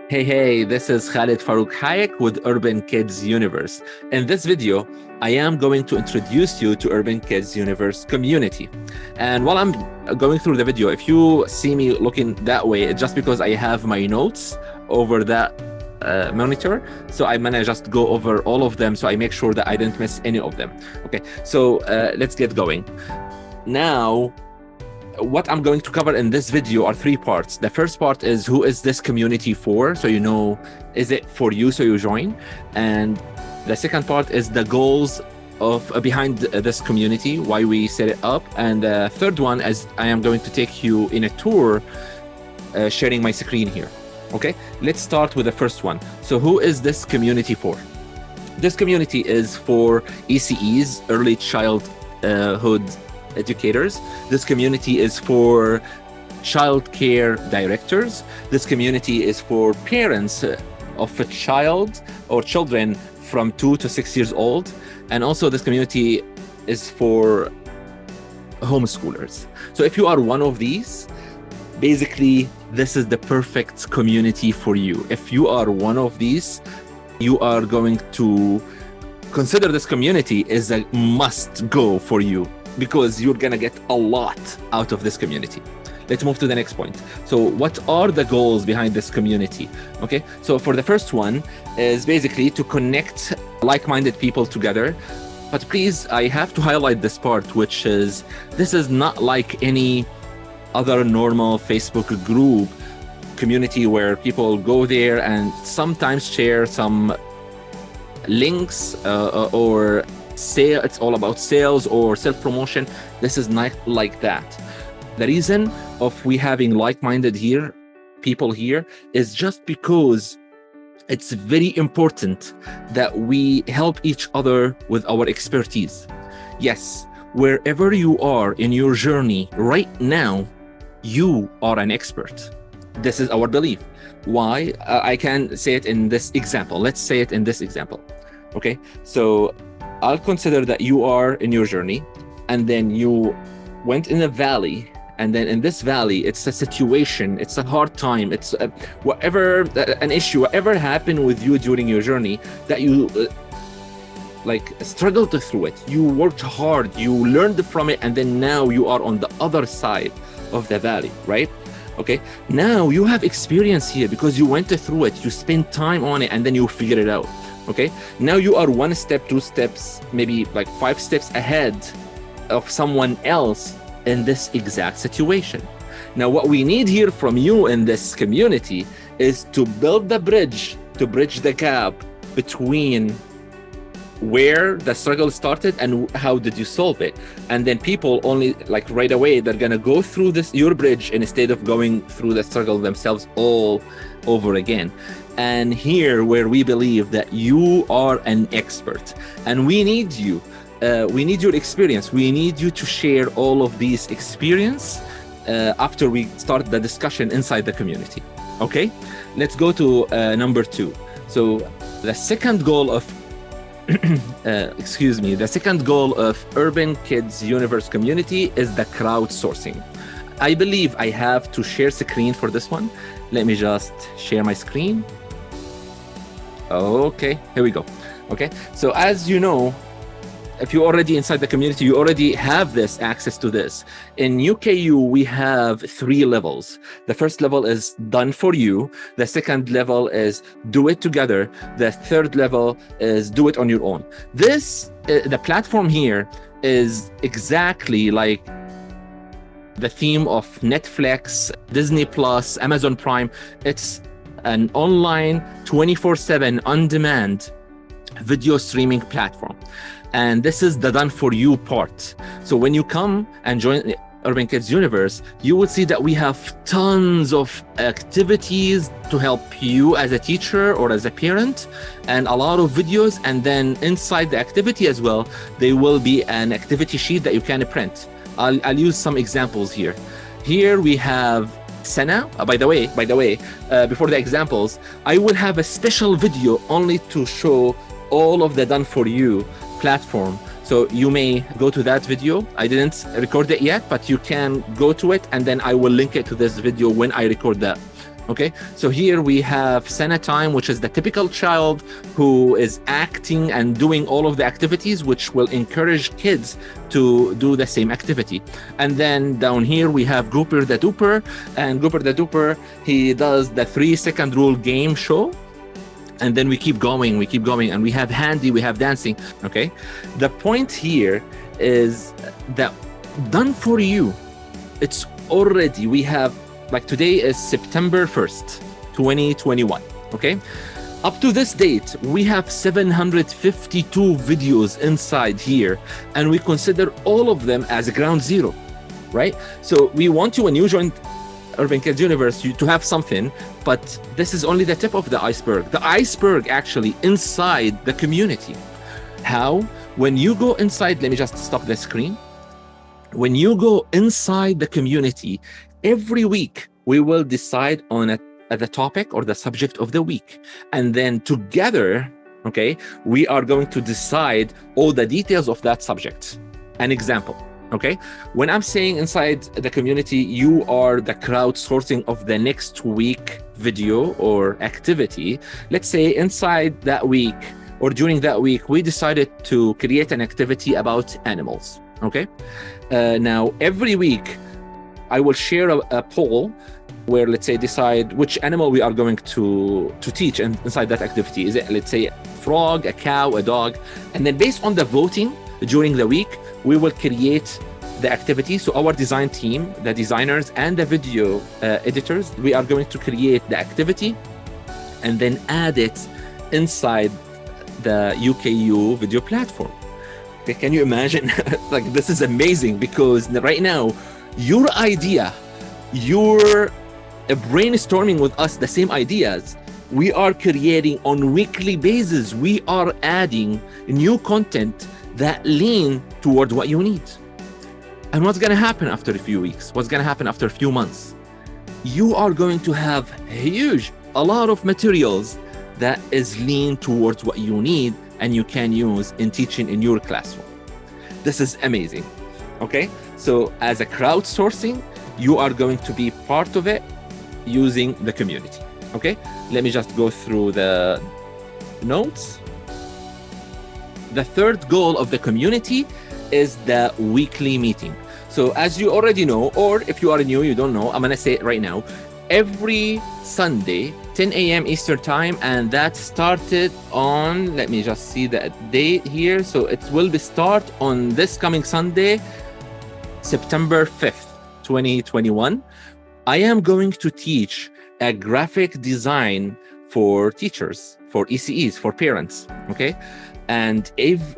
Hey, this is Khalid Farouk Hayek with Urban Kids Universe. In this video, I am going to introduce you to Urban Kids Universe community. And while I'm going through the video, if you see me looking that way, it's just because I have my notes over that monitor. So I'm gonna just go over all of them so I make sure that I didn't miss any of them. Okay, so let's get going. Now, what I'm going to cover in this video are three parts. The first part is who is this community for? So you know, is it for you so you join? And the second part is the goals of behind this community, why we set it up. And the third one is I am going to take you in a tour sharing my screen here. Okay, let's start with the first one. So who is this community for? This community is for ECEs, early childhood educators. This community is for child care directors. This community is for parents of a child or children from 2 to 6 years old. And also this community is for homeschoolers. So if you are one of these, basically this is the perfect community for you. If you are one of these, you are going to consider this community as a must go for you, because you're gonna get a lot out of this community. Let's move to the next point. So what are the goals behind this community? Okay, so for the first one is basically to connect like-minded people together. But please, I have to highlight this part, which is, this is not like any other normal Facebook group community where people go there and sometimes share some links or sale. It's all about sales or self-promotion. This is not like that. The reason of we having like-minded people here is just because it's very important that we help each other with our expertise. Yes, wherever you are in your journey right now, you are an expert. This is our belief. Why? I can say it in this example. Let's say it in this example. Okay, so I'll consider that you are in your journey and then you went in a valley, and then in this valley, it's a situation, it's a hard time, it's whatever, an issue, whatever happened with you during your journey that you struggled through it. You worked hard, you learned from it, and then now you are on the other side of the valley, right? Okay, now you have experience here because you went through it, you spent time on it, and then you figured it out. Okay, now you are 1 step, 2 steps, maybe like 5 steps ahead of someone else in this exact situation. Now, what we need here from you in this community is to build the bridge, to bridge the gap between where the struggle started and how did you solve it. And then people only like right away, they're gonna go through your bridge instead of going through the struggle themselves all over again. And here where we believe that you are an expert and we need you, we need your experience. We need you to share all of these experience after we start the discussion inside the community. Okay, let's go to number 2. So the second goal of the second goal of Urban Kids Universe community is the crowdsourcing. I believe I have to share screen for this one. Let me just share my screen. Okay, here we go. Okay, so as you know, if you're already inside the community, you already have this access to this. In UKU, we have 3 levels. The first level is done for you. The second level is do it together. The third level is do it on your own. This, the platform here is exactly like the theme of Netflix, Disney Plus, Amazon Prime. It's an online 24/7 on-demand video streaming platform. And this is the done for you part. So when you come and join Urban Kids Universe, you will see that we have tons of activities to help you as a teacher or as a parent, and a lot of videos. And then inside the activity as well, there will be an activity sheet that you can print. I'll use some examples here. Here we have Sana. By the way, before the examples, I will have a special video only to show all of the done for you platform. So you may go to that video. I didn't record it yet, but you can go to it, and then I will link it to this video when I record Okay, so here we have Senna time, which is the typical child who is acting and doing all of the activities, which will encourage kids to do the same activity. And then down here we have Grouper the Duper, and Grouper the Duper, he does the 3-second rule game show. And then we keep going, and we have Handy, we have dancing. Okay, the point here is that done for you, it's already, we have, like today is September 1st, 2021, okay? Up to this date, we have 752 videos inside here, and we consider all of them as ground zero, right? So we want you, when you join Urban Kids Universe, to have something, but this is only the tip of the iceberg. The iceberg actually inside the community. How? When you go inside, let me just stop the screen. When you go inside the community, every week, we will decide on the topic or the subject of the week. And then together, okay, we are going to decide all the details of that subject. An example, okay? When I'm saying inside the community, you are the crowdsourcing of the next week video or activity. Let's say inside that week or during that week, we decided to create an activity about animals, okay? Now, every week, I will share a poll where, let's say, decide which animal we are going to teach inside that activity. Is it, let's say, a frog, a cow, a dog? And then based on the voting during the week, we will create the activity. So our design team, the designers and the video editors, we are going to create the activity and then add it inside the UKU video platform. Okay, can you imagine? Like, this is amazing, because right now, your idea, you're brainstorming with us the same ideas. We are creating on weekly basis. We are adding new content that lean toward what you need. And what's going to happen after a few weeks? What's going to happen after a few months? You are going to have a lot of materials that is lean towards what you need and you can use in teaching in your classroom. This is amazing. Okay, so as a crowdsourcing, you are going to be part of it using the community. Okay, let me just go through the notes. The third goal of the community is the weekly meeting. So as you already know, or if you are new, you don't know, I'm gonna say it right now. Every Sunday, 10 a.m. Eastern time, and that started on, let me just see the date here. So it will be start on this coming Sunday, September 5th, 2021. I am going to teach a graphic design for teachers, for ECEs, for parents, okay? And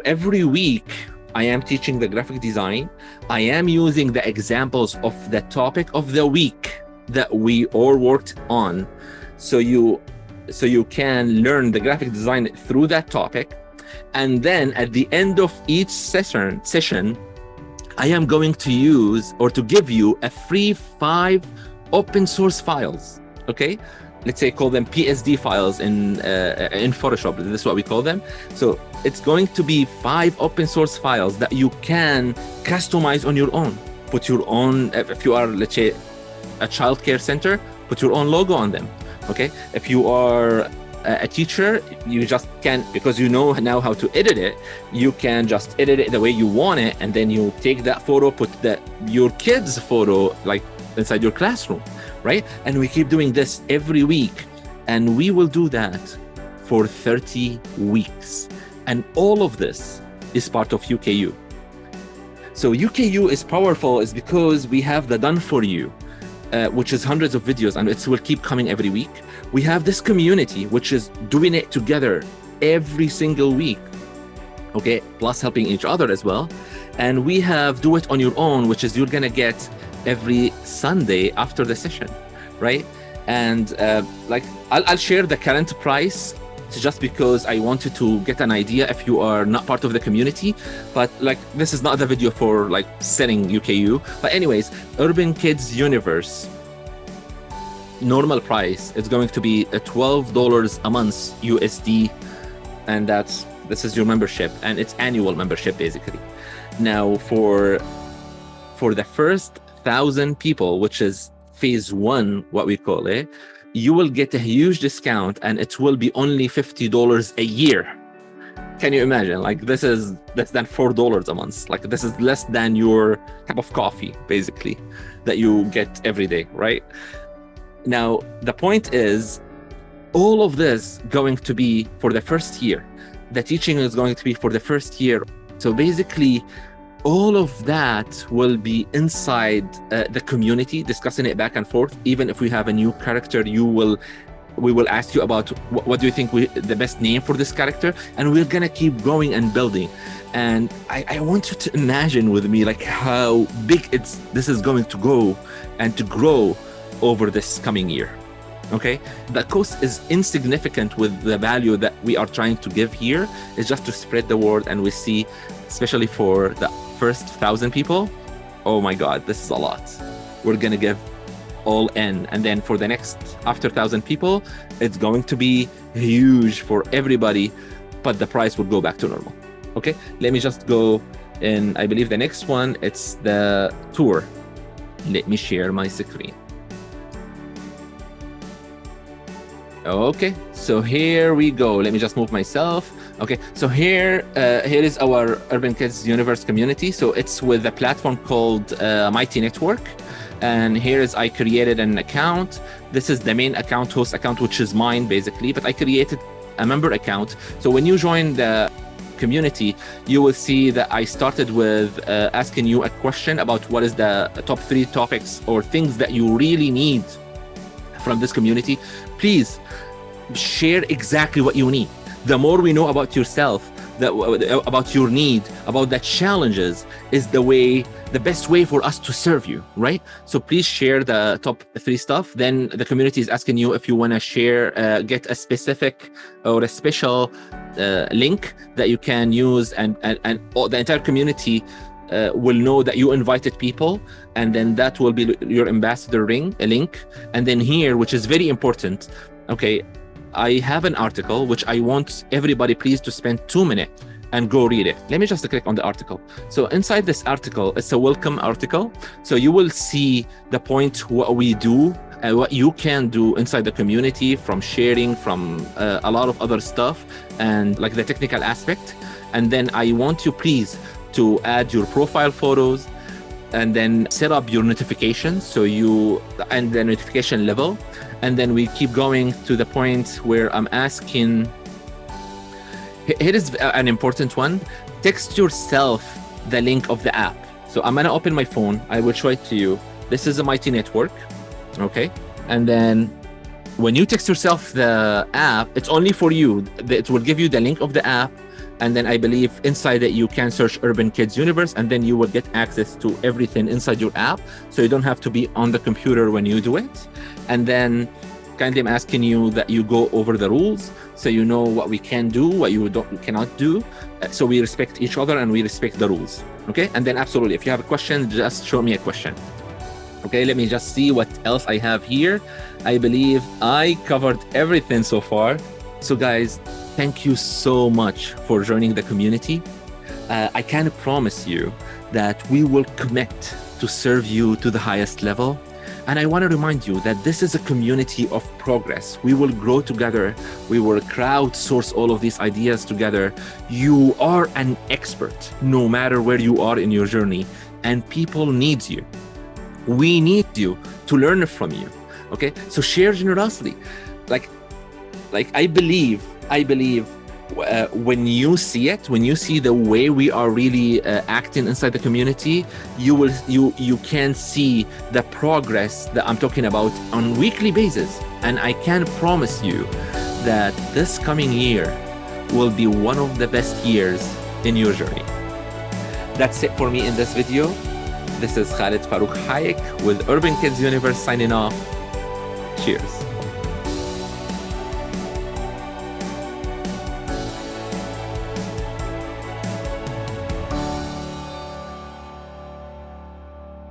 every week, I am teaching the graphic design. I am using the examples of the topic of the week that we all worked on. So you can learn the graphic design through that topic. And then at the end of each session, I am going to use or to give you a free 5 open source files, okay? Let's say call them PSD files in Photoshop. This is what we call them. So it's going to be 5 open source files that you can customize on your own. Put your own, if you are, let's say, a childcare center, put your own logo on them, okay? If you are a teacher, you just can, because you know now how to edit it, you can just edit it the way you want it, and then you take that photo, put your kid's photo like inside your classroom, right? And we keep doing this every week, and we will do that for 30 weeks. And all of this is part of UKU. So UKU is powerful is because we have the done for you, which is hundreds of videos, and it will keep coming every week. We have this community, which is doing it together every single week, okay? Plus helping each other as well. And we have do it on your own, which is you're gonna get every Sunday after the session, right? And like I'll share the current price just because I wanted to get an idea if you are not part of the community. But like, this is not the video for like selling UKU. But anyways, Urban Kids Universe, normal price is going to be $12 a month USD. And this is your membership, and it's annual membership basically. Now for the first 1,000 people, which is phase 1, what we call it, you will get a huge discount, and it will be only $50 a year. Can you imagine? Like, this is less than $4 a month. Like, this is less than your cup of coffee, basically, that you get every day, right? Now, the point is, all of this going to be for the first year. The teaching is going to be for the first year. So basically, all of that will be inside the community, discussing it back and forth. Even if we have a new character, we will ask you about what do you think the best name for this character, and we're gonna keep going and building. And I want you to imagine with me like how big this is going to go and to grow over this coming year. Okay, the cost is insignificant with the value that we are trying to give here. It's just to spread the word, and we see, especially for the first 1,000 people, oh my God, this is a lot. We're gonna give all in, and then for the next after 1,000 people, it's going to be huge for everybody, but the price will go back to normal. Okay, let me just go in. I believe the next one, it's the tour. Let me share my screen. Okay, so here we go. Let me just move myself. Okay, so here is our Urban Kids Universe community. So it's with a platform called Mighty Network. And here is, I created an account. This is the main account, host account, which is mine basically, but I created a member account. So when you join the community, you will see that I started with asking you a question about what is the top 3 topics or things that you really need from this community. Please share exactly what you need. The more we know about yourself, about your need, about the challenges, is the best way for us to serve you, right? So please share the top 3 stuff. Then the community is asking you if you want to share, get a specific or a special link that you can use, and the entire community will know that you invited people, and then that will be your ambassador link. And then here, which is very important, okay, I have an article which I want everybody please to spend 2 minutes and go read it. Let me just click on the article. So inside this article, it's a welcome article. So you will see the point, what we do and what you can do inside the community, from sharing, from a lot of other stuff, and like the technical aspect. And then I want you please to add your profile photos, and then set up your notifications, and the notification level. And then we keep going to the point where I'm asking, here is an important one. Text yourself the link of the app. So I'm gonna open my phone. I will show it to you. This is a Mighty Network, okay? And then when you text yourself the app, it's only for you. It will give you the link of the app. And then I believe inside it, you can search Urban Kids Universe, and then you will get access to everything inside your app. So you don't have to be on the computer when you do it. And then kindly I'm asking you that you go over the rules, so you know what we can do, what you cannot do. So we respect each other and we respect the rules. Okay. And then absolutely, if you have a question, just show me a question. Okay, let me just see what else I have here. I believe I covered everything so far. So guys, thank you so much for joining the community. I can promise you that we will commit to serve you to the highest level. And I want to remind you that this is a community of progress. We will grow together. We will crowdsource all of these ideas together. You are an expert, no matter where you are in your journey, and people need you. We need you to learn from you. Okay, so share generously. Like I believe when you see it, when you see the way we are really acting inside the community, you can see the progress that I'm talking about on weekly basis. And I can promise you that this coming year will be one of the best years in your journey. That's it for me in this video. This is Khalid Farouk Hayek with Urban Kids Universe signing off. Cheers.